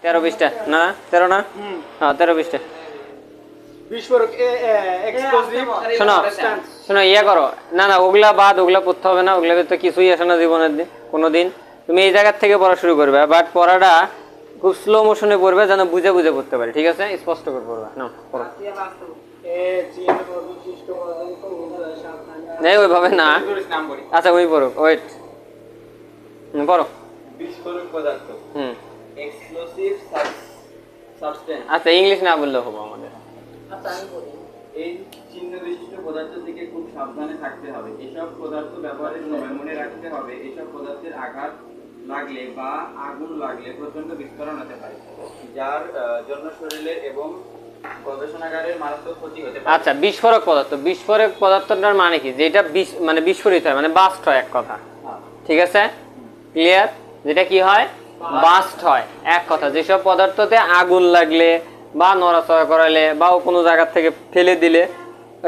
13 20টা না 13 না হ্যাঁ 13 20টা বিস্ফোরক এক্সপ্লোসিভ শোনো শোনো ইয়া করো না না ওগুলা বাদ ওগুলা পড়তে হবে না ওগুলাতে তো কিছুই আসে না জীবনের কোনোদিন তুমি এই জায়গা থেকে পড়া শুরু করবে বাট পড়াটা খুব স্লো মোশনে পড়বে যেন বুঝে বুঝে পড়তে পারি ঠিক আছে স্পষ্ট করে পড়বে না পড়ো এই ওইভাবে না আচ্ছা ওই পড়ো ওয়েট পড়ো বিস্ফোরক পদার্থ এক্সপ্লোসিভ সাবস্টেন্স আচ্ছা ইংলিশ না বললেও হবে আমাদের আচ্ছা আমি বলি এই চিহ্ন বিশিষ্ট পদার্থ থেকে খুব সাবধানে থাকতে হবে এসব পদার্থ ব্যবহারের সময় মনে রাখতে হবে এসব পদার্থের আঘাত লাগলে বা আগুন লাগলে প্রচন্ড বিস্ফোরণ হতে পারে যার জন্য শরীরের এবং গবেষণাগারের মারাত্মক ক্ষতি হতে পারে আচ্ছা বিস্ফোরক পদার্থটার মানে কি যেটা মানে বিস্ফোরিত হয় মানে বাস্ট হয় এক কথা ঠিক আছে ক্লিয়ার যেটা কি হয় বাস্ট হয় এক কথা যেসব পদার্থতে আগুন লাগলে বা নড়াচড়া করালে বা কোনো জায়গা থেকে ফেলে দিলে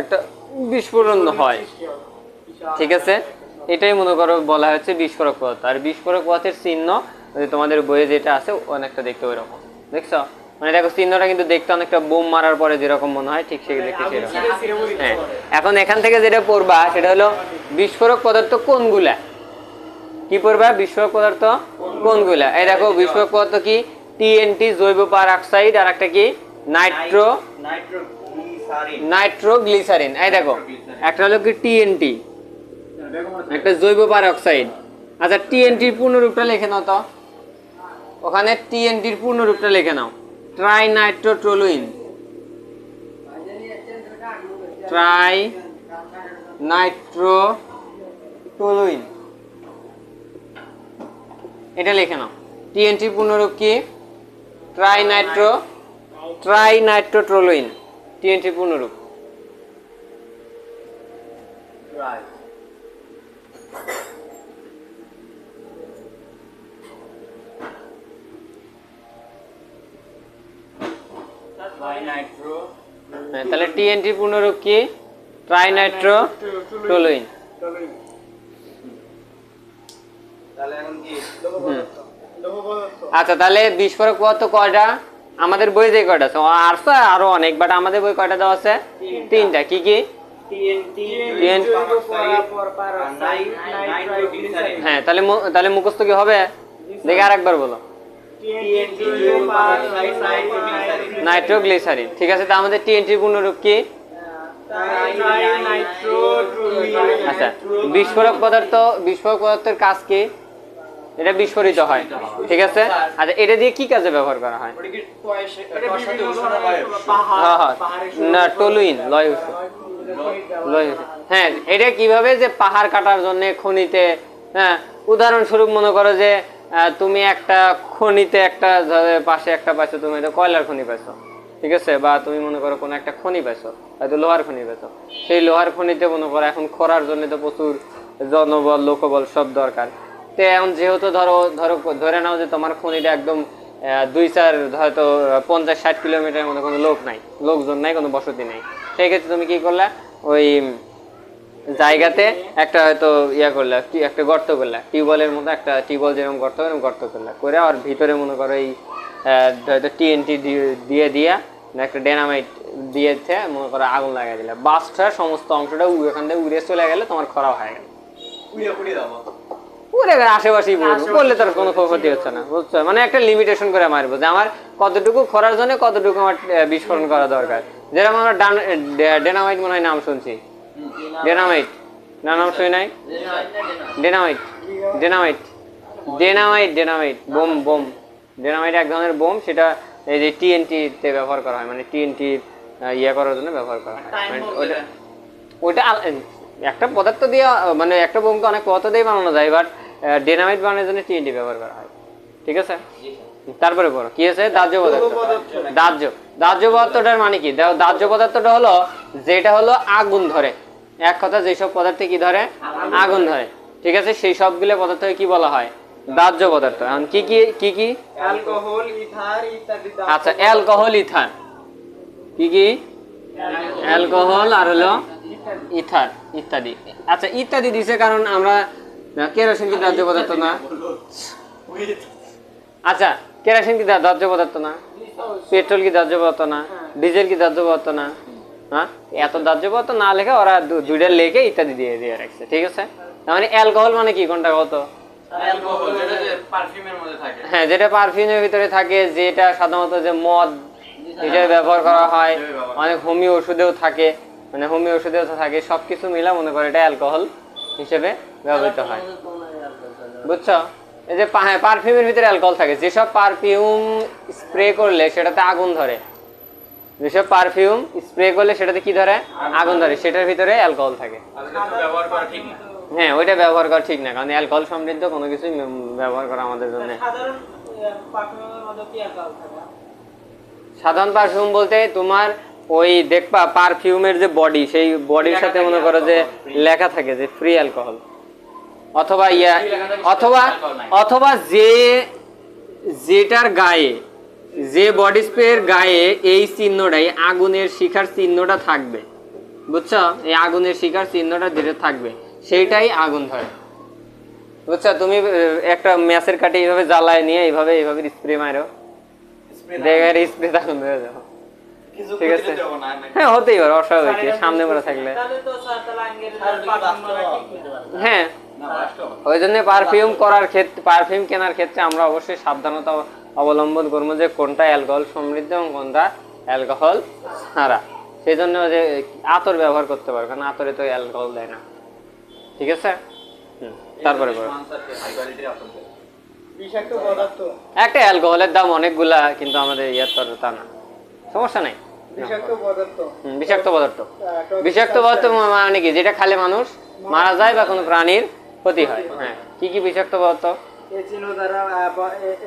একটা বিস্ফোরণ হয় ঠিক আছে এটাই মনে করো বলা হচ্ছে বিস্ফোরক পদার্থ আর বিস্ফোরক পদার্থের চিহ্ন তোমাদের বইয়ে যেটা আছে অনেকটা দেখতে ওইরকম দেখছো মানে দেখো চিহ্নটা কিন্তু দেখতে অনেকটা বোম মারার পরে যেরকম মনে হয় ঠিক সেই দেখতে সেরকম হ্যাঁ এখন এখান থেকে যেটা পড়বা সেটা হলো বিস্ফোরক পদার্থ কোনগুলা কি পড়বা বিস্ফোরক পদার্থ কোনগুলা এই দেখো বিস্ফোরক পদার্থ কি টিএনটি জৈব পারঅক্সাইড আর একটা কি নাইট্রোগ্লিসারিন এই দেখো একটা হলো কি টিএনটি একটা জৈব পারঅক্সাইড আচ্ছা টিএনটির পূর্ণরূপটা লিখে নাও তো ওখানে টিএনটির পূর্ণরূপটা লিখে নাও ট্রাইনাইট্রোটলুইন ট্রাইনাইট্রোটলুইন এটা লিখে নাও টিএনটির পূর্ণরূপ কি ট্রাইনাইট্রোটলুইন টিএনটির পূর্ণরূপ তাহলে টিএনটি পূর্ণরূপ কি ট্রাইনাইট্রোটলুইন আচ্ছা তাহলে বিস্ফোরক পদার্থ কয়টা আমাদের বই যে কয়টা আছে আছে আরো অনেক বাট আমাদের বই কয়টা দেওয়া আছে তিনটা কি কি হ্যাঁ তাহলে মুখস্থ কি হবে দেখে আরেকবার বলো নাইট্রোগ্লিসারিন ঠিক আছে তা আমাদের টিএনটির পূর্ণরূপ কি আচ্ছা বিস্ফোরক পদার্থের কাজ কি এটা বিস্ফোরিত হয় ঠিক আছে আচ্ছা এটা দিয়ে কি কাজে ব্যবহার করা হয় না টলুইন হ্যাঁ এটা কিভাবে যে পাহাড় কাটার জন্য খনিতে হ্যাঁ উদাহরণস্বরূপ মনে করো যে তুমি একটা খনিতে একটা পাশে একটা পাইছো তুমি এটা কয়লার খনি পাইছো ঠিক আছে বা তুমি মনে করো কোনো একটা খনি পাইছো হয়তো লোহার খনি পাইছো সেই লোহার খনিতে মনে করো এখন খরার জন্য তো প্রচুর জনবল লোকবল সব দরকার তো এখন যেহেতু ধরে নাও যে তোমার খনিটা একদম 2-4 হয়তো 50-60 কিলোমিটারের মধ্যে কোনো লোকজন নাই কোনো বসতি নাই সেই ক্ষেত্রে তুমি কি করলা ওই জায়গাতে একটা হয়তো করলা একটা গর্ত করলা টিউবওয়েলের মতো একটা টিউবওয়েল যেরকম গর্ত করলা করে আর ভিতরে মনে করো এই হয়তো টিএনটি দিয়ে একটা ডায়নামাইট দিয়েছে মনে করো আগুন লাগাই দিলা বাস্টটা সমস্ত অংশটা ওখান থেকে উড়ে চলে গেলে তোমার খরা হয়ে গেল পুরো আশেপাশেই পড়লে তার কোনো ক্ষতি হচ্ছে না বুঝছো মানে একটা লিমিটেশন করে মারবো যে আমার কতটুকু খরার জন্য কতটুকু আমার বিস্ফোরণ করা দরকার যেরকম আমরা ডায়নামাইট মনে হয় নাম শুনছি ডায়নামাইট নাম শুনি নাই ডায়নামাইট বোম ডায়নামাইট এক ধরনের বোম সেটা এই যে টিএনটি তে ব্যবহার করা হয় মানে টিএনটি করার জন্য ব্যবহার করা হয় মানে ওইটা একটা পদার্থ দিয়ে মানে একটা বোমকে অনেক পদার্থ দিয়ে বানানো যায় বাট ডায়নামাইট বানানোর জন্য টিএনটি ব্যবহার করা হয় ঠিক আছে তারপরে বলো কি আছে দাহ্য পদার্থ দাহ্য পদার্থটার মানে কি দাহ্য পদার্থটা হলো যেটা হলো আগুন ধরে এক কথা যেসব পদার্থে কি ধরে আগুন ধরে ঠিক আছে সেই সবগুলো পদার্থকে কি বলা হয় দাহ্য পদার্থ এখন কি অ্যালকোহল ইথার ইত্যাদি আচ্ছা অ্যালকোহল ইথার কি অ্যালকোহল আর হলো ইথার ইত্যাদি আচ্ছা ইত্যাদি দিছে কারণ আমরা কেরোসিন কি দাহ্য পদার্থ না আচ্ছা কেরোসিন কি দাহ্য পদার্থ না? পেট্রোল কি দাহ্য পদার্থ না? ডিজেল কি দাহ্য পদার্থ না? হ্যাঁ, এত দাহ্য পদার্থ না লেখে ওরা দুইটা লেখে ইত্যাদি দিয়ে দিয়ে রাখছে, ঠিক আছে? তার মানে অ্যালকোহল মানে কি, কোনটা কত? অ্যালকোহল যেটা যে পারফিউমের মধ্যে থাকে। হ্যাঁ, যেটা পারফিউমের ভিতরে থাকে, যেটা সাধারণত যে মদ হিসেবে ব্যবহার করা হয়, অনেক হোমিও ওষুধেও থাকে, মানে হোমিও ওষুধেও থাকে, সবকিছু মিলা মনে করে এটা অ্যালকোহল হিসেবে ব্যবহৃত হয়, বুঝছো? এই যে পারফিউমের ভিতরে অ্যালকোহল থাকে, যেসব পারফিউম স্প্রে করলে সেটাতে আগুন ধরে, যেসব পারফিউম স্প্রে করলে সেটাতে কি ধরে, আগুন ধরে, সেটার ভিতরে অ্যালকোহল থাকে। ব্যবহার করা ঠিক না। হ্যাঁ, ওইটা ব্যবহার করা ঠিক না, কারণ অ্যালকোহল সমৃদ্ধ কোনো কিছুই ব্যবহার করা আমাদের জন্য। সাধারণ পারফিউমের মধ্যে কি অ্যালকোহল থাকে? সাধারণ পারফিউম বলতে তোমার ওই দেখবা পারফিউমের যে বডি, সেই বডির সাথে মনে করো যে লেখা থাকে যে ফ্রি অ্যালকোহল, অথবা অথবা অথবা যেটার গায়ে, যে বডি স্প্রের গায়ে এই চিহ্নটাই, আগুনের শিখার চিহ্নটা থাকবে, বুঝছো? এই আগুনের শিখার চিহ্নটা যেটা থাকবে সেইটাই আগুন ধরে, বুঝছো? তুমি একটা ম্যাচের কাঠি এইভাবে জ্বালায় নিয়ে এইভাবে স্প্রে মারো, দেখে স্প্রে আগুন ধরে যাও, ঠিক আছে? হ্যাঁ, হতেই পারে, অস্বাভাবিক সামনে পড়ে থাকলে। তাহলে তো স্যার তাহলে আঙ্গের পারফিউম করা ঠিক না। হ্যাঁ, ওই জন্য পারফিউম করার ক্ষেত্রে, পারফিউম কেনার ক্ষেত্রে আমরা অবশ্যই সাবধানতা অবলম্বন করবো যে কোনটা অ্যালকোহল সমৃদ্ধ এবং কোনটা অ্যালকোহল ছাড়া। সেই জন্য যে আতর ব্যবহার করতে পারো, কারণ আতরে তো অ্যালকোহল দেয় না, ঠিক আছে? তারপরে বিষাক্ত পদার্থ, একটা অ্যালকোহলের দাম অনেকগুলা, কিন্তু আমাদের ইয়ার তো তা না, সমস্যা নাই। বিষাক্ত পদার্থ, বিষাক্ত পদার্থ, বিষাক্ত পদার্থ মানে কি, যেটা খেলে মানুষ মারা যায় বা কোনো প্রাণীর ক্ষতি হয়। হ্যাঁ, কি কি বিষাক্ত পদার্থ?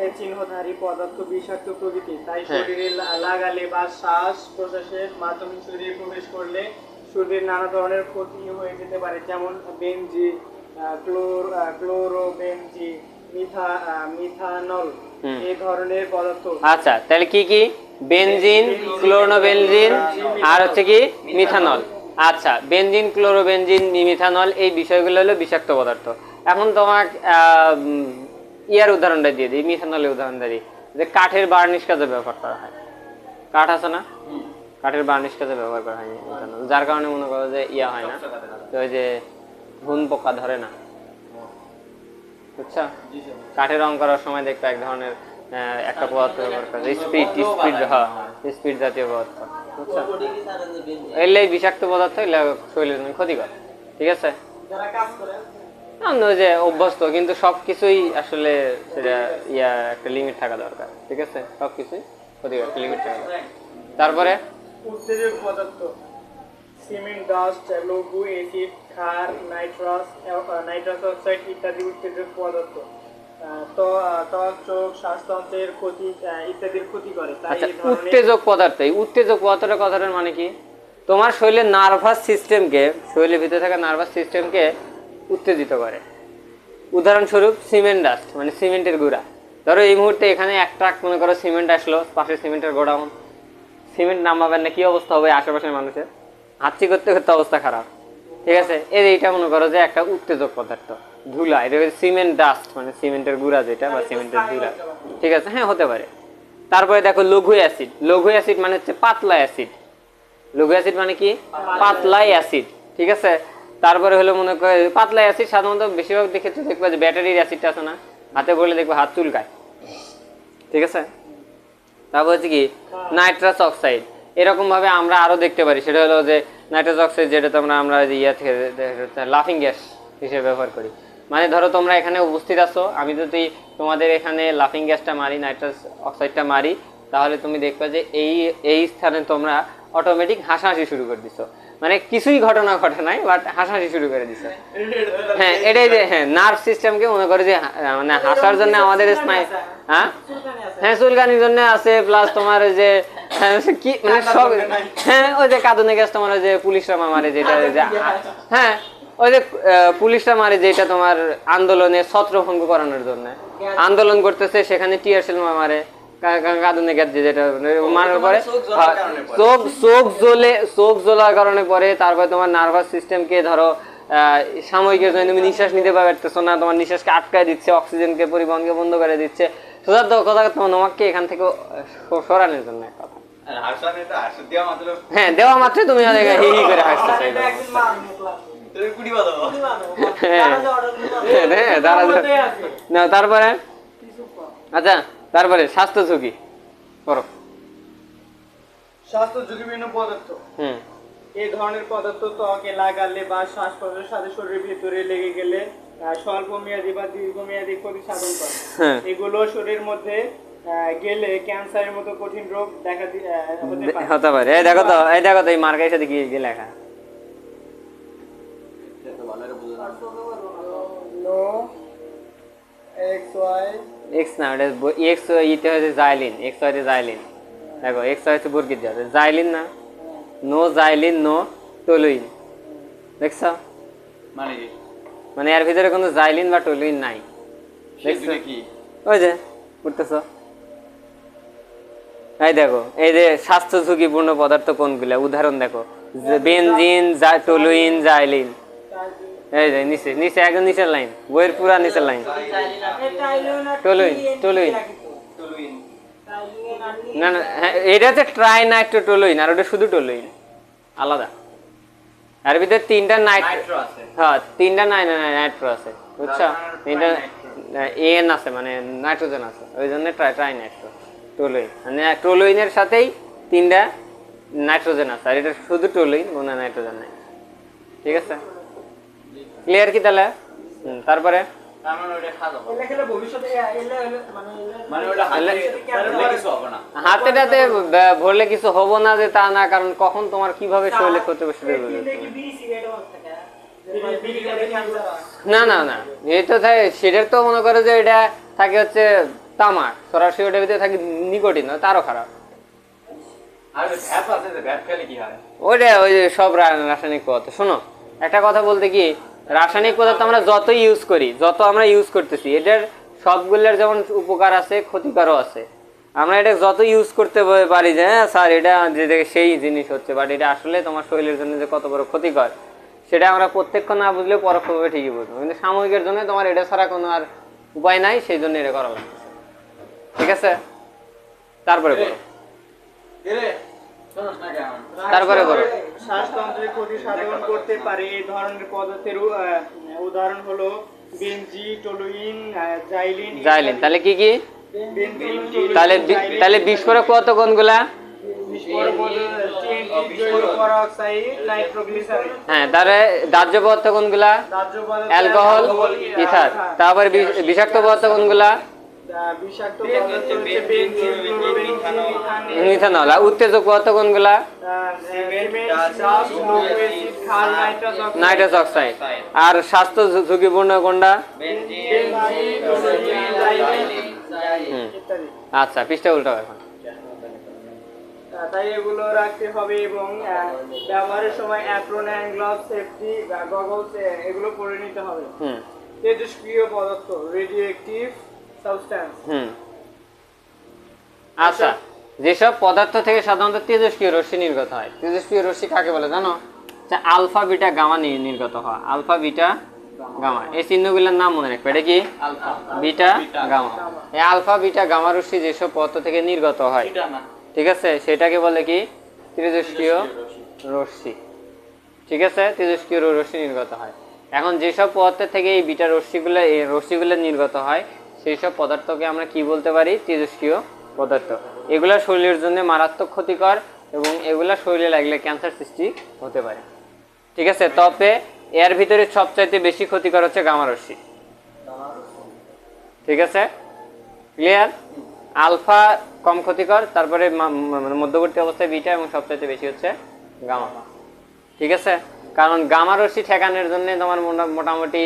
এই চিহ্নধারী পদার্থ বিষাক্ত প্রকৃতি, তাই শরীরে লাগালে বা শ্বাস প্রশ্বাসের মাধ্যমে শরীরে প্রবেশ করলে শরীরের নানা ধরনের ক্ষতি হয়ে যেতে পারে, যেমন বেনজিন, ক্লোরোবেনজিন, মিথানল, এই ধরনের পদার্থ। আচ্ছা, তাহলে কি কি? বেনজিন, ক্লোরোবেনজিন, আর হচ্ছে কি মিথানল। আচ্ছা, বেনজিন, ক্লোরোবেনজিন, মিথানল, এই বিষয়গুলো হলো বিষাক্ত পদার্থ। এখন তোমাকে ইয়ার উদাহরণটা দিয়ে দিই, মিথানলের উদাহরণটা দিই, যে কাঠের বার্নিশ কাজে ব্যবহার করা হয়। কাঠ আছে না, কাঠের বার্নিশ কাজে ব্যবহার করা হয় মিথানল, যার কারণে মনে করো যে ইয়া হয় না, ওই যে ঘুন পোকা ধরে না, বুঝছো? কাঠের রং করার সময় দেখবে এক ধরনের একটা পদার্থ ব্যবহার করে, স্পিড জাতীয় পদার্থ, বুঝছো? এগুলো বিষাক্ত পদার্থ, এগুলো শরীরের জন্য ক্ষতিকর, ঠিক আছে? যারা কাজ করে আমরা যে অভ্যস্ত, কিন্তু সবকিছুই আসলে সেটা একটা লিমিট থাকা দরকার, ঠিক আছে? সবকিছুই ক্ষতিকর, একটা লিমিট থাকা দরকার। তারপরে উত্তেজক পদার্থ, সিমেন্ট, ডাস্ট, লঘু অ্যাসিড, ক্ষার, নাইট্রাস অক্সাইড ইত্যাদি উত্তেজক পদার্থ ত্বক, চোখ, শ্বাসতন্ত্রের ক্ষতি ইত্যাদির ক্ষতি করে। তাই আচ্ছা, এই ধরনের উত্তেজক পদার্থ, এই উত্তেজক পদার্থটার কথাটার মানে কি? তোমার শরীরের নার্ভাস সিস্টেমকে, শরীরের ভিতরে থাকা নার্ভাস সিস্টেমকে উত্তেজিত করে। উদাহরণস্বরূপ সিমেন্ট ডাস্ট, মানে সিমেন্টের গুঁড়া। ধরো এই মুহূর্তে এখানে একটা মনে করো সিমেন্ট আসলো, পাশে সিমেন্টের গোডাউন, সিমেন্ট নামাবেন না, কি অবস্থা হবে আশেপাশের মানুষের? হাঁচি করতে করতে অবস্থা খারাপ, ঠিক আছে? এইটা মনে করো যে একটা উত্তেজক পদার্থ, ধুলা, এটা সিমেন্ট ডাস্ট, মানে সিমেন্টের গুঁড়া যেটা, বা সিমেন্টের ধুলা, ঠিক আছে? হ্যাঁ, হতে পারে। তারপরে দেখো লঘু অ্যাসিড, লঘু অ্যাসিড মানে হচ্ছে পাতলা অ্যাসিড, লঘু অ্যাসিড মানে কি? পাতলা অ্যাসিড, ঠিক আছে? তারপরে হলো মনে করে পাতলা অ্যাসিড, সাধারণত বেশিরভাগ ক্ষেত্রে দেখবা যে ব্যাটারির অ্যাসিডটা আছে না, হাতে পড়লে দেখবো হাত চুলকায়, ঠিক আছে? তারপর হচ্ছে কি নাইট্রাস অক্সাইড। এরকম ভাবে আমরা আরো দেখতে পারি, সেটা হলো যে নাইট্রাস অক্সাইড, যেটা আমরা ইয়া থেকে লাফিং গ্যাস হিসেবে ব্যবহার করি। মানে ধরো তোমরা এখানে উপস্থিত আছো, আমি যদি তোমাদের এখানে লাফিং গ্যাসটা মারি, নাইট্রাস অক্সাইডটা মারি, তাহলে তুমি দেখবে যে এই স্থানে তোমরা অটোমেটিক হাসাহাসি শুরু করে দিছো, মানে কিছুই ঘটনা ঘটে নাই, বাট হাসাহাসি শুরু করে দিছো। হ্যাঁ, এটাই যে নার্ভ সিস্টেমকে মনে করে যে মানে হাসার জন্য আমাদের স্নায়ু, হ্যাঁ চুলকানির জন্য আছে, প্লাস তোমার যে কি মানে সব, হ্যাঁ ওই যে কাঁদুনে গ্যাস তোমার ওই যে পুলিশরা মারে, যেটা হ্যাঁ ওই যে পুলিশরা মারে, যেটা তোমার আন্দোলনে ছত্রভঙ্গ করানোর জন্য আন্দোলন করতেছে, সেখানে টিয়ার সেল মারে, কাঁদুনে গ্যাস যেটা মারার পরে চোখ জ্বলার কারণে পরে, তারপরে তোমার নার্ভাস সিস্টেমকে ধরো সাময়িকের জন্য তুমি নিঃশ্বাস নিতে পারতেছো না, তোমার নিঃশ্বাসকে আটকায় দিচ্ছে, অক্সিজেনকে পরিবহনকে বন্ধ করে দিচ্ছে, সোজা তো কথা তোমাকে এখান থেকে সরানোর জন্য এক কথা। আর হাসানে তো হাসু দেওয়া মাত্র হ্যাঁ, দেওয়া মাত্রই তুমি হি হি করে হাসতে চাই। একদিন মারবো ক্লাস তুমি কুড়ি বাজাবো। হ্যাঁ, দাঁড়া না, তারপরে আচ্ছা, তারপরে স্বাস্থ্য ঝুঁকি করো। স্বাস্থ্য ঝুঁকিপূর্ণ পদার্থ। এই ধরনের পদার্থ ত্বকে লাগালে বা শ্বাস প্রশ্বাসের সাথে শরীরের ভিতরে লেগে গেলে স্বল্প মেয়াদী বা দীর্ঘমেয়াদী ক্ষতি সাধন করে। এগুলো শরীরের মধ্যে গেলে ক্যান্সারের মতো কঠিন রোগ দেখা হতে পারে। এই দেখো তো, এই মার্কের সাথে কি লেখা? নো এক্স ওয়াই এক্স না, ওটা এক্স ইতে হচ্ছে জাইলিন, এক্স ওয়াইতে জাইলিন। দেখো এক্স ওয়াই হচ্ছে বুরকির যাচ্ছে জাইলিন না, নো জাইলিন নো টলুইন। দেখছো? মানে কি? মানে এর ভিতরে কোনো জাইলিন বা টলুইন নাই। দেখছো কি? ওই যে উঠতেছ। এই দেখো, এই যে স্বাস্থ্য ঝুঁকিপূর্ণ পদার্থ কোনগুলা, উদাহরণ দেখো, বেনজিন, টলুইন, জাইলিন। এই যে নিচে নিচে একদম নিচের লাইন, বইয়ের পুরা নিচের লাইন। টলুইন, টলুইন না না, হ্যাঁ, এটা হচ্ছে ট্রাইনাইট্রোটলুইন, আর ওটা শুধু টলুইন, আলাদা। এর ভিতরে তিনটা নাইট্রো আছে। হ্যাঁ, তিনটা নাইট্রো আছে, বুঝছো? তিনটা এন আছে, মানে নাইট্রোজেন আছে, ওই জন্য ট্রাইনাইট্রো টলুইন। মানে টলুইনের সাথেই তিনটা নাইট্রোজেন আছে, আর এটা শুধু টলুইন, কোনো নাইট্রোজেন নাই। ঠিক আছে, ক্লিয়ার কি তাহলে? তারপরে তার মানে ওটা খাওয়া যাবে। এলে খেলে ভবিষ্যতে মানে ওটা হাতে কিছু হবে না। হাতেটাতে ভরলে কিছু হবো না যে তা না, কারণ কখন তোমার কিভাবে শরীরে ক্ষতি বসে দেবে। না না না, এই তো সেটার তো মনে করে যে এটা থাকে হচ্ছে তামাক, সরাসরি ওটার ভিতরে থাকে নিকোটিন, তারও খারাপ। আর ভ্যাপ আছে, যে ভ্যাপ খেলে কি হয়? ওই যে সব রাসায়নিক পদার্থ। শোনো, একটা কথা বলতে কি, রাসায়নিক পদার্থ আমরা যত ইউজ করি, যত আমরা ইউজ করতেছি, এটার সবগুলোর যেমন উপকার আছে, ক্ষতিকারও আছে। আমরা এটা যত ইউজ করতে পারি যে হ্যাঁ স্যার এটা যে সেই জিনিস হচ্ছে, বাট এটা আসলে তোমার শরীরের জন্য যে কত বড় ক্ষতিকর, সেটা আমরা প্রত্যক্ষ না বুঝলেও পরোক্ষভাবে ঠিকই বুঝবো। কিন্তু সাময়িকের জন্য তোমার এটা ছাড়া কোনো আর উপায় নাই, সেই জন্য এটা করা লাগবে। ঠিক আছে, তারপরে করো, তারপরে করো। শ্বাসতন্ত্রের ক্ষতি সাধন করতে পারে এই ধরনের পদার্থের উদাহরণ হলো বেনজি, টলুইন, জাইলিন। জাইলিন তাহলে কি কি? বেনজিন, তাহলে বিস্ফোরক কত কোনগুলা? জৈব পেরোক্সাইড, নাইট্রোগ্লিসারিন। হ্যাঁ, তাহলে দাহ্য পদার্থ কোনগুলা? দাহ্য পদার্থ অ্যালকোহল, ইথার। তারপরে বিষাক্ত পদার্থ কোনগুলা? বিষাক্ত পদার্থ হচ্ছে বেনজিন, ক্লোরোবেনজিন, মিথানল। আর উত্তেজক পদার্থ কোনগুলা? Nitrous oxide. আর স্বাস্থ্য ঝুঁকিপূর্ণ কোনটা? আচ্ছা, পৃষ্ঠা উল্টাও এখন। তাই এগুলো রাখতে হবে এবং ব্যবহারের সময় apron hand gloves, safety goggles এগুলো পরে নিতে হবে। তেজস্ক্রিয় পদার্থ, রেডিও অ্যাক্টিভ সাবস্ট্যান্স। আচ্ছা, যেসব পদার্থ থেকে সাধারণত তেজস্ক্রিয় রশ্মি নির্গত হয়, তেজস্ক্রিয় রশ্মি কাকে বলে জানো? আলফা বিটা গামা নির্গত হয়। আলফা বিটা গামা, এই চিহ্নগুলোর নাম মনে রাখবে। এটা কি? Alpha beta gamma. এই আলফা বিটা গামা রশ্মি যেসব পদার্থ থেকে নির্গত হয়, ঠিক আছে, সেটাকে বলে কি? তেজস্ক্রিয় রশ্মি। ঠিক আছে, তেজস্ক্রিয় রশ্মি নির্গত হয়। এখন যেসব পদার্থ থেকে এই বিটা রশ্মিগুলো নির্গত হয়, সেই সব পদার্থকে আমরা কি বলতে পারি? তেজস্ক্রিয় পদার্থ। এগুলা শরীরের জন্য মারাত্মক ক্ষতিকর এবং এগুলা শরীরে লাগলে ক্যান্সার সৃষ্টি হতে পারে। ঠিক আছে, তবে এর ভিতরে সবচাইতে বেশি ক্ষতিকর হচ্ছে গামা রশ্মি। ঠিক আছে, ক্লিয়ার? আলফা কম ক্ষতিকর, তারপরে মধ্যবর্তী অবস্থায় বিটা, এবং সবচাইতে বেশি হচ্ছে গামা। ঠিক আছে, কারণ গামা রশ্মি ঠেকানোর জন্য তোমার মোটামুটি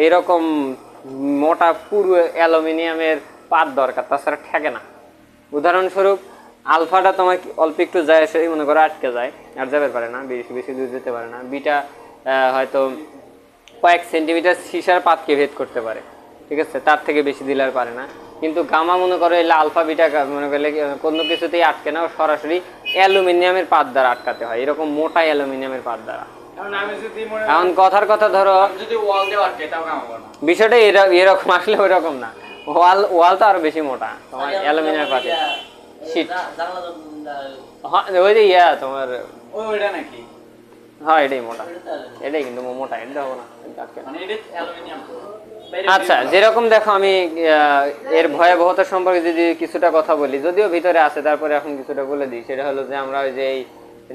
এইরকম মোটা পুরো অ্যালুমিনিয়ামের পাত দরকার, তাছাড়া ঠেকে না। উদাহরণস্বরূপ আলফাটা তোমার অল্প একটু যায়, সেই মনে করো আটকে যায়, আর যাবে পারে না, বেশি দূর যেতে পারে না। বিটা হয়তো কয়েক সেন্টিমিটার সীসার পাতকে ভেদ করতে পারে। ঠিক আছে, তার থেকে বেশি দিলে আর পারে না। কিন্তু গামা মনে করো এলে আলফা বিটা মনে করলে কোনো কিছুতেই আটকে না, সরাসরি অ্যালুমিনিয়ামের পাত দ্বারা আটকাতে হয়, এরকম মোটা অ্যালুমিনিয়ামের পাত দ্বারা। এখন কথার কথা ধরো, বিষয়টা এরকম আসলে ওই রকম না। ওয়াল ওয়াল তো আরো বেশি মোটা তোমার অ্যালুমিনিয়াম পাতি শীট হ্যাঁ ওই যে ইয়া তোমার ওইটা নাকি হ্যাঁ এটাই মোটা এটাই কিন্তু মোটা এটা হবে না মানে এটা অ্যালুমিনিয়াম আচ্ছা যেরকম দেখো আমি এর ভয়াবহতা সম্পর্কে যদি কিছুটা কথা বলি যদিও ভিতরে আছে তারপরে এখন কিছুটা বলে দিই সেটা হলো যে আমরা ওই যে এই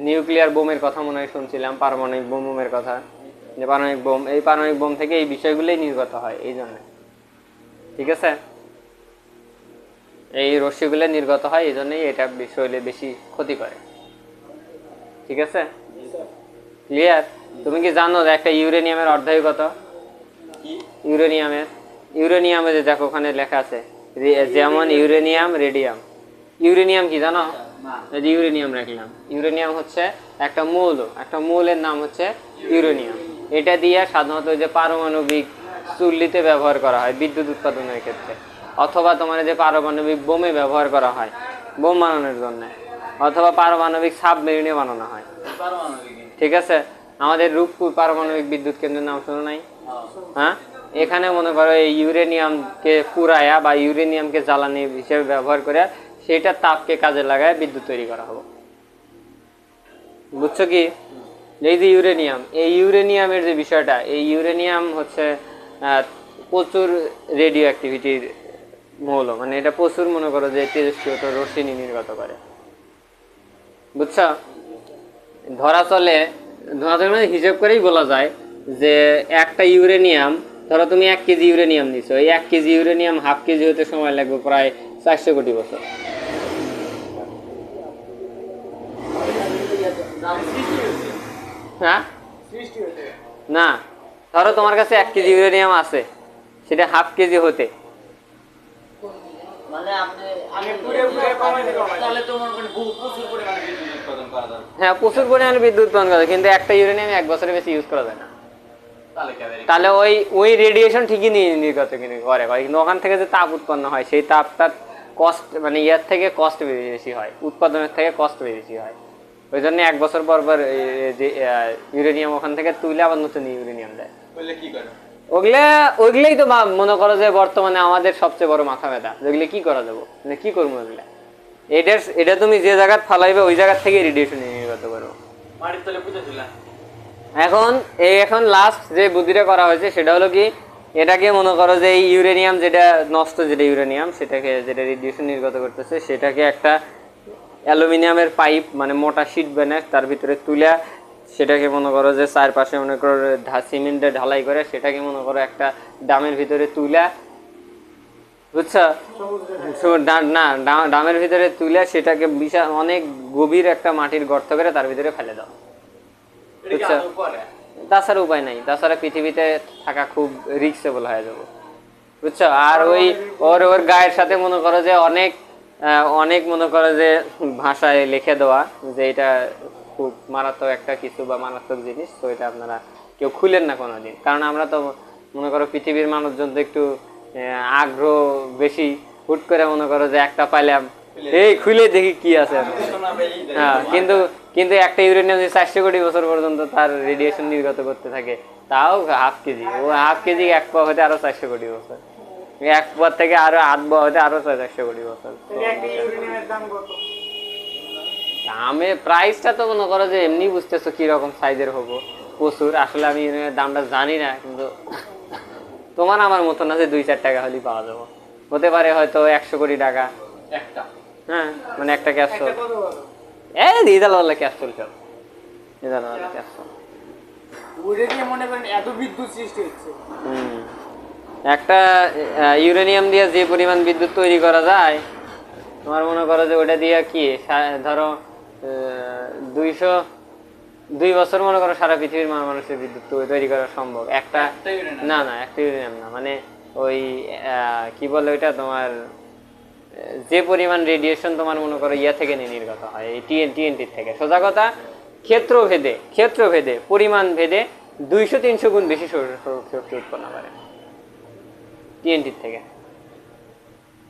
নিউক্লিয়ার বোমের কথা মনে হয় শুনছিলাম পারমাণবিক বোমের কথা যে পারমাণবিক বোম এই পারমাণবিক বোম থেকে এই বিষয়গুলোই নির্গত হয় এই জন্য ঠিক আছে এই রশ্মিগুলো নির্গত হয় এই জন্যই এটা শরীরে বেশি ক্ষতি করে ঠিক আছে ক্লিয়ার তুমি কি জানো যে একটা ইউরেনিয়ামের অর্ধায়ু কত ইউরেনিয়ামে যে দেখো ওখানে লেখা আছে যেমন ইউরেনিয়াম রেডিয়াম ইউরেনিয়াম কি জানো এই যে ইউরেনিয়াম রাখলাম ইউরেনিয়াম হচ্ছে একটা মৌল একটা মৌলের নাম হচ্ছে ইউরেনিয়াম এটা দিয়ে সাধারণত যে পারমাণবিক চুল্লিতে ব্যবহার করা হয় বিদ্যুৎ উৎপাদনের ক্ষেত্রে অথবা তোমার যে পারমাণবিক বোমে ব্যবহার করা হয় বোম বানানোর জন্য অথবা পারমাণবিক সাবমেরিনে বানানো হয় ঠিক আছে আমাদের রূপপুর পারমাণবিক বিদ্যুৎ কেন্দ্রের নাম শোনো নাই হ্যাঁ এখানে মনে করো এই ইউরেনিয়ামকে পুরায়া বা ইউরেনিয়ামকে জ্বালানি হিসেবে ব্যবহার করে সেটা তাপকে কাজে লাগায় বিদ্যুৎ তৈরি করা হবে বুঝছো কি এই যে ইউরেনিয়াম এই ইউরেনিয়ামের যে বিষয়টা এই ইউরেনিয়াম হচ্ছে প্রচুর রেডিও অ্যাক্টিভিটির মৌল মানে এটা প্রচুর মনে করো যে তেজস্ক্রিয়তা রশ্মি নির্গত করে বুঝছো ধরা চলে মানে হিসেব করেই বলা যায় যে একটা ইউরেনিয়াম ধরো তুমি 1 কেজি ইউরেনিয়াম নিছো এই 1 কেজি ইউরেনিয়াম হাফ কেজি হতে সময় লাগবে প্রায় 400 কোটি বছর হ্যাঁ না ধরো তোমার কাছে 1 কেজি ইউরেনিয়াম আছে সেটা হাফ কেজি হতে মানে আপনি তাহলে তো মনে করেন প্রচুর পরিমাণে বিদ্যুৎ উৎপাদন করা যাবে হ্যাঁ প্রচুর পরিমাণে বিদ্যুৎ উৎপাদন করা যায় কিন্তু একটা ইউরেনিয়াম 1 বছরের বেশি ইউজ করা যায় না তাহলে ওই রেডিয়েশন ঠিকই নির্গত করে কিন্তু ওখান থেকে যে তাপ উৎপন্ন হয় সেই তাপটা কস্ট মানে ইয়ার থেকে কস্ট বেশি হয় উৎপাদনের থেকে কস্ট বেশি হয় ওই জন্য 1 বছর পর পর যে ইউরেনিয়াম ওখান থেকে তুলে আবার নতুন ইউরেনিয়াম দেয় কি করে ওইগুলোই তো মনে করো যে বর্তমানে আমাদের সবচেয়ে বড় মাথা ব্যথা যেগুলো কি করা যাবো মানে কি করবো ওইগুলা এটা তুমি যে জায়গায় ফালাইবে ওই জায়গা থেকে রেডিয়েশন নির্গত করবো মাটির তলে পুঁতে দিলাম এখন লাস্ট যে বুদ্ধিটা করা হয়েছে সেটা হলো কি এটাকে মনে করো যে এই ইউরেনিয়াম যেটা নষ্ট যেটা ইউরেনিয়াম সেটাকে যেটা রেডিয়েশন নির্গত করতেছে সেটাকে একটা অ্যালুমিনিয়ামের পাইপ মানে মোটা শীট বানায় তার ভিতরে তুলে সেটাকে মনে করো যে চারপাশে মনে করো সিমেন্টে ঢালাই করে সেটাকে মনে করো একটা ডামের ভিতরে তুলে বুঝছো না ডামের ভিতরে তুলে সেটাকে বিশাল অনেক গভীর একটা মাটির গর্ত করে তার ভিতরে ফেলে দাও বুঝছো তাছাড়া উপায় নাই তাছাড়া পৃথিবীতে থাকা খুব রিস্কেবল হয়ে যাবো বুঝছো আর ওই ওর গায়ের সাথে মনে করো যে অনেক মনে করো যে ভাষায় লিখে দেওয়া যে এটা খুব মারাত্মক একটা কিছু বা মারাত্মক জিনিস তো এটা আপনারা কেউ খুলেন না কোনোদিন কারণ আমরা তো মনে করো পৃথিবীর মানুষজন তো একটু আগ্রহ বেশি হুট করে মনে করো যে একটা পাইলাম এই খুলে দেখি কি আছে হ্যাঁ কিন্তু একটা ইউরেনিয়াম 400 কোটি বছর পর্যন্ত তার রেডিয়েশন নির্গত করতে থাকে তাও হাফ কেজি ও হাফ কেজি 1 পা হতে আরো 400 কোটি বছর 1 পা থেকে আরো 8 পা হতে আরো 400 কোটি বছর দামে প্রাইসটা তো মনে করো যে এমনি বুঝতেছো কিরকম সাইজের হবো প্রচুর আসলে আমি দামটা জানি না কিন্তু তোমার আমার মতো না যে 2-4 টাকা হলেই পাওয়া যাবো হতে পারে হয়তো 100 কোটি টাকা একটা হ্যাঁ মানে একটা ক্যাপসুল রিজালওয়ালা ক্যাপসুল সব রিজালওয়ালা ক্যাপসুল মনে করেন এত বিদ্যুৎ সৃষ্টি হচ্ছে একটা ইউরেনিয়াম দিয়ে যে পরিমাণ বিদ্যুৎ তৈরি করা যায় তোমার মনে করো যে ওটা দিয়ে কি ধরো 2 বছর মনে করো সারা পৃথিবীর মানুষের বিদ্যুৎ তৈরি করা সম্ভব একটা ইউরেনিয়াম না মানে ওই কি বলে ওইটা তোমার যে পরিমাণ রেডিয়েশন তোমার মনে করো ইয়া থেকে নির্গত হয় এই টিএনটি থেকে সোজা কথা ক্ষেত্র ভেদে পরিমাণ ভেদে 200-300 গুণ বেশি শক্তি উৎপন্ন করে টিএনটি থেকে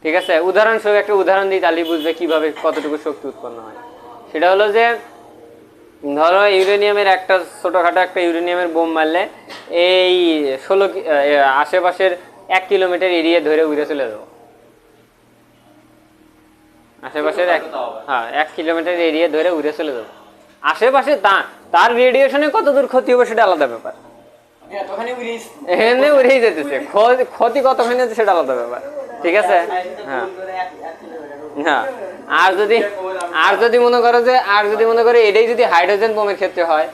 ঠিক আছে উদাহরণস্বরূপ একটা উদাহরণ দিই তাহলে বুঝবে কিভাবে কতটুকু শক্তি উৎপন্ন হয় সেটা হলো যে ধরো ইউরেনিয়ামের একটা ছোটখাটো একটা ইউরেনিয়ামের বোম মারলে এই 16 আশেপাশের 1 কিলোমিটার এরিয়া ধরে উড়ে চলে যাবো আশেপাশের হ্যাঁ 1 কিলোমিটার এরিয়া ধরে উড়ে চলে যাবে। আশেপাশে তার রেডিয়েশনে কত দূর ক্ষতি হবে সেটা আলাদা ব্যাপার। এখানে উড়েই যেতেছে, ক্ষতি কতখানি হচ্ছে সেটা আলাদা ব্যাপার। ঠিক আছে, হ্যাঁ হ্যাঁ। আর যদি মনে করো এটাই যদি হাইড্রোজেন বোমের ক্ষেত্রে হয়,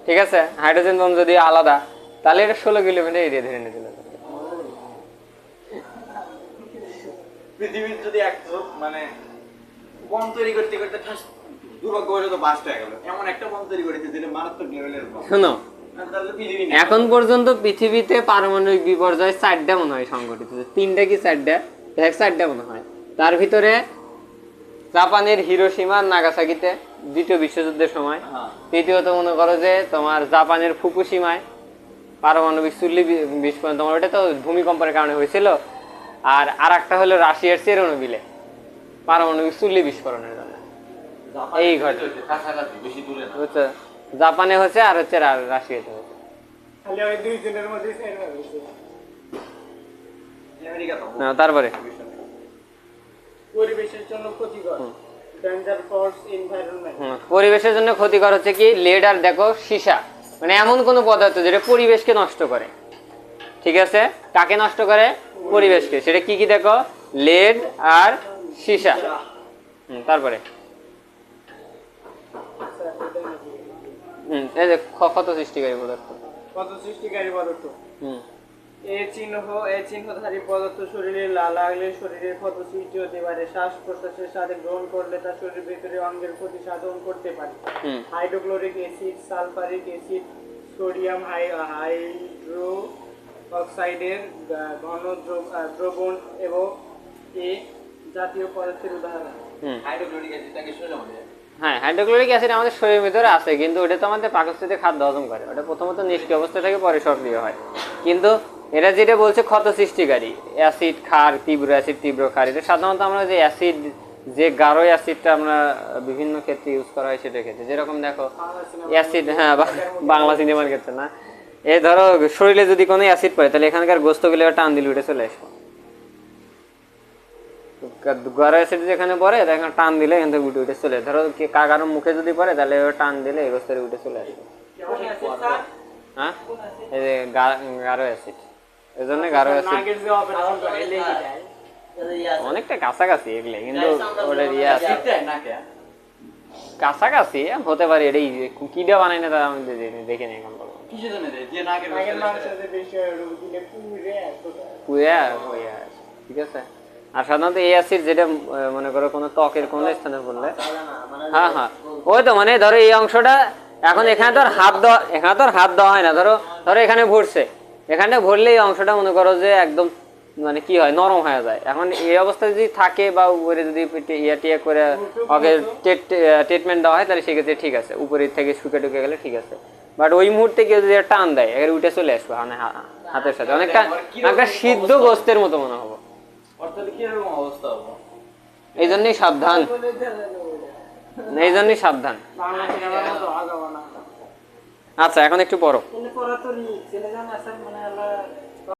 ঠিক আছে, হাইড্রোজেন বোম যদি আলাদা, তাহলে এটা 16 কিলোমিটার এরিয়া ধরে নিয়ে চলে যাবে। পৃথিবীর যদি মানে বম তৈরি করতে করতে দুর্ভাগ্যবশত তো বাস্ট হয়ে গেল, এমন একটা বম তৈরি করেছে যেটা মারাত্মক লেভেলের বম। শোনো, এখন পর্যন্ত পৃথিবীতে পারমাণবিক বিপর্যয় 4টা মনে হয় সংঘটিত হয়েছে, 3টা কি 4টা মনে হয়। তার ভিতরে জাপানের হিরোশিমা আর নাগাসাকিতে দ্বিতীয় বিশ্বযুদ্ধের সময়, তৃতীয়ত মনে করো যে তোমার জাপানের ফুকুশিমায় পারমাণবিক চুল্লি বিস্ফোরণ, তোমার ওটা তো ভূমিকম্পের কারণে হয়েছিল। আর একটা হলো রাশিয়ার চেরনোবিলে পারমাণবিক চুল্লি বিস্ফোরণের জন্য এই ঘটনা। বুঝছো, জাপানে হচ্ছে আর হচ্ছে রাশিয়াতে হচ্ছে। খালি ওই দুই দিনের মধ্যে সেট হয়ে গেছে। তারপরে পরিবেশের জন্য ক্ষতিকর, ডেঞ্জার ফর এনভায়রনমেন্ট। পরিবেশের জন্য ক্ষতিকর হচ্ছে কি লেড আর দেখো সীসা, মানে এমন কোন পদার্থ যেটা পরিবেশকে নষ্ট করে। ঠিক আছে, কাকে নষ্ট করে? পরিবেশকে। সেটা কি কি দেখো, লেড আর সীসা। তারপরে এই যে ক্ষত সৃষ্টিকারী পদার্থ। এ চিহ্নধারী পদার্থ শরীরে লাগলে শরীরের ক্ষত সৃষ্টি হতে পারে। শ্বাস প্রশ্বাসের সাথে গ্রহণ করলে তা শরীরের ভিতরে অঙ্গের ক্ষতি সাধন করতে পারে। Hydrochloric acid, sulphuric acid, sodium hydro অক্সাইডের ঘন দ্রবণ এবং এ জাতীয় পদার্থের উদাহরণ। হাইড্রোক্লোরিক অ্যাসিডটাকে শরীরে হ্যাঁ, হাইড্রোক্লোরিক অ্যাসিড আমাদের শরীরের ভিতরে আছে, কিন্তু ওটা তো আমাদের পাকস্থলীতে খাদ্য হজম করে। ওটা প্রথমত নিষ্ক্রিয় অবস্থা থেকে পরে সক্রিয় হয়। কিন্তু এটা যেটা বলছে ক্ষত সৃষ্টিকারী অ্যাসিড, ক্ষার, তীব্র অ্যাসিড, তীব্র ক্ষার, এটা সাধারণত আমরা যে অ্যাসিড, যে গাঢ় অ্যাসিডটা আমরা বিভিন্ন ক্ষেত্রে ইউজ করা হয় সেটার ক্ষেত্রে, যেরকম দেখো অ্যাসিড, হ্যাঁ বাংলা সিনেমার ক্ষেত্রে না, এই ধরো শরীরে যদি কোনো অ্যাসিড পড়ে তাহলে এখানকার গোস্তগুলো টান দিলে উঠে চলে আসবে। গাঢ় অ্যাসিড যেখানে পড়ে এখানে টান দিলে এখান থেকে উঠে চলে, ধরো কারো মুখে যদি পড়ে তাহলে টান দিলে এই গোস্তের উঠে চলে আসবে। হ্যাঁ, এই যে গাঢ় অ্যাসিড, এই জন্য গাঢ় অ্যাসিড অনেকটা কাছাকাছি এগুলো, কিন্তু ওটা ইয়ে আছে কাছাকাছি হতে পারে। এটাই কিটা বানাই না তারা আমি দেখে নিই এখন বলবো ঠিক আছে। আর সাধারণত এই অ্যাসিড যেটা মনে করো কোনো ত্বকের কোনো স্থানে পড়লে, হ্যাঁ হ্যাঁ ওই তো মানে ধরো এই অংশটা এখন এখানে তো আর হাত দেওয়া হয় না, ধরো এখানে ভরছে, এখানে ভরলে এই অংশটা মনে করো যে একদম মানে কি হয় নরম হয়ে যায়। এখন এই অবস্থায় যদি থাকে বা উপরে যদি টিয়া করে ওকে ট্রিটমেন্ট দেওয়া হয় তাহলে সেক্ষেত্রে ঠিক আছে, উপরে থেকে শুকে টুকে গেলে ঠিক আছে। বাট ওই মুহূর্তে কেউ যদি টান দেয় এবার উঠে চলে আসবে হাতের সাথে, অনেকটা একটা সিদ্ধ গোস্তের মতো মনে হবো। এই জন্যই সাবধান, আচ্ছা এখন একটু পড়ো।